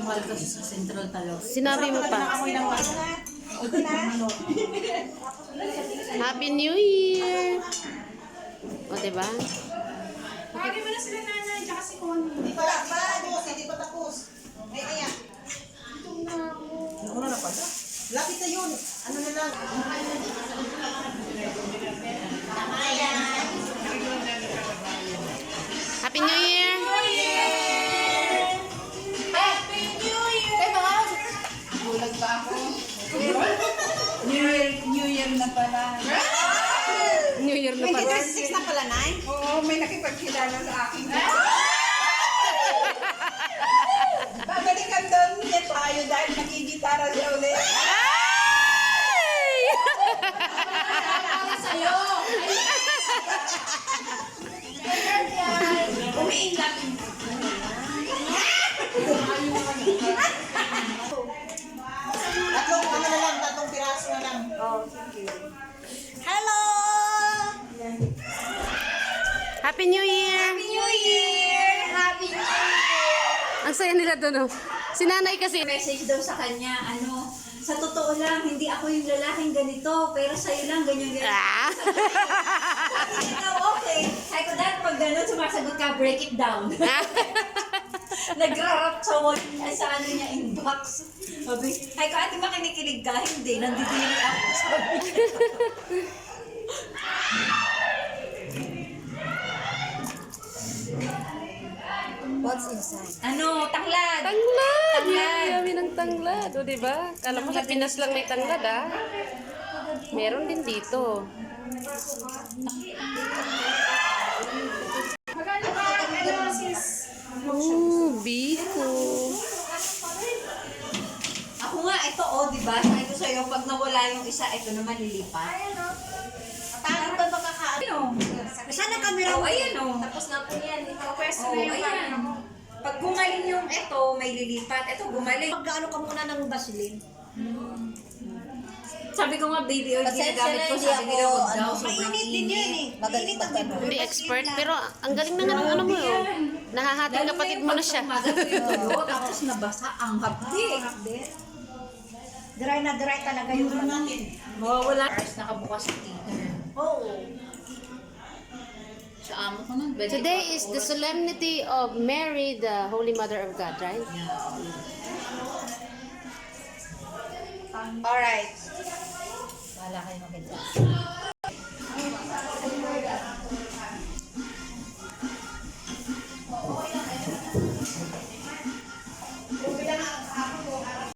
mahal kasi sa Central Talog. Sinabi mo pa. Okay na? Happy New Year! O, diba? Pagkakit mo na sila nanay, tsaka si Connie. Hindi pa tapos, hindi pa tapos. Ay, ayan. Nauna na pala. Lapit na yun. Ano na lang? Happy New Year! Happy New Year! Kaya mga bulag pa ako. New Year na pala. New Year na pala. 26 na pala, Nay? Oo, may nakipagkilala sa akin. Babalikan doon niya tayo dahil nagigitara siya ulit. Ay! Para sa'yo! Umiingat. Tatlong, ano na lang, tatlong piraso na lang. Hello! Happy New Year! Happy New Year! Happy New Year! Ang saya nila doon, oh. Si nanay kasi. Message daw sa kanya, sa totoo lang, hindi ako yung lalaking ganito, pero sa'yo lang, ganyan. Ah! Ikaw, okay. Sabi ko, dahil pag gano'n, sumasagot ka, break it down. Nagra-rap sa wall, sa ano niya, inbox. Sabi, ay ko, ate, makinikilig ka? Hindi, nandidiri ako. Sabi. What's inside? Tanglad. Tanglad! Tanglad. Yummy ng tanglad. O, diba? Kala mo sa Pinas lang may tanglad, ah. Meron din dito. Magkano ba? Sis? Oh, biko. Ako nga, ito, diba? Sabi ko sa'yo, pag nawala yung isa, ito naman lilipat. Paano ba makakaano? Saan ang camera mo? Ayan, Tapos na po yan. Pwesto Oh, na yung ayan. Pag gumaling yung ito, may lilipat. Ito, gumaling. Magkaano ka muna ng Vaseline? Sabi ko nga, baby oil, ginagamit ko. Sabi nila, wag daw, sobrang Mainit din yan eh. Magaling magkano. Hindi expert, pero ang galing na nga ng ano mo, oh. Nahahating kapatid mo na siya. Tuyo, tapos nabasa ang hapdi. Dry na dry talaga yung ano natin. Mawawala. Nakabukas yung tita. Oo. Sa amo ko nun. Today is the solemnity of Mary, the Holy Mother of God, right? Alright. Wala kayo maganda.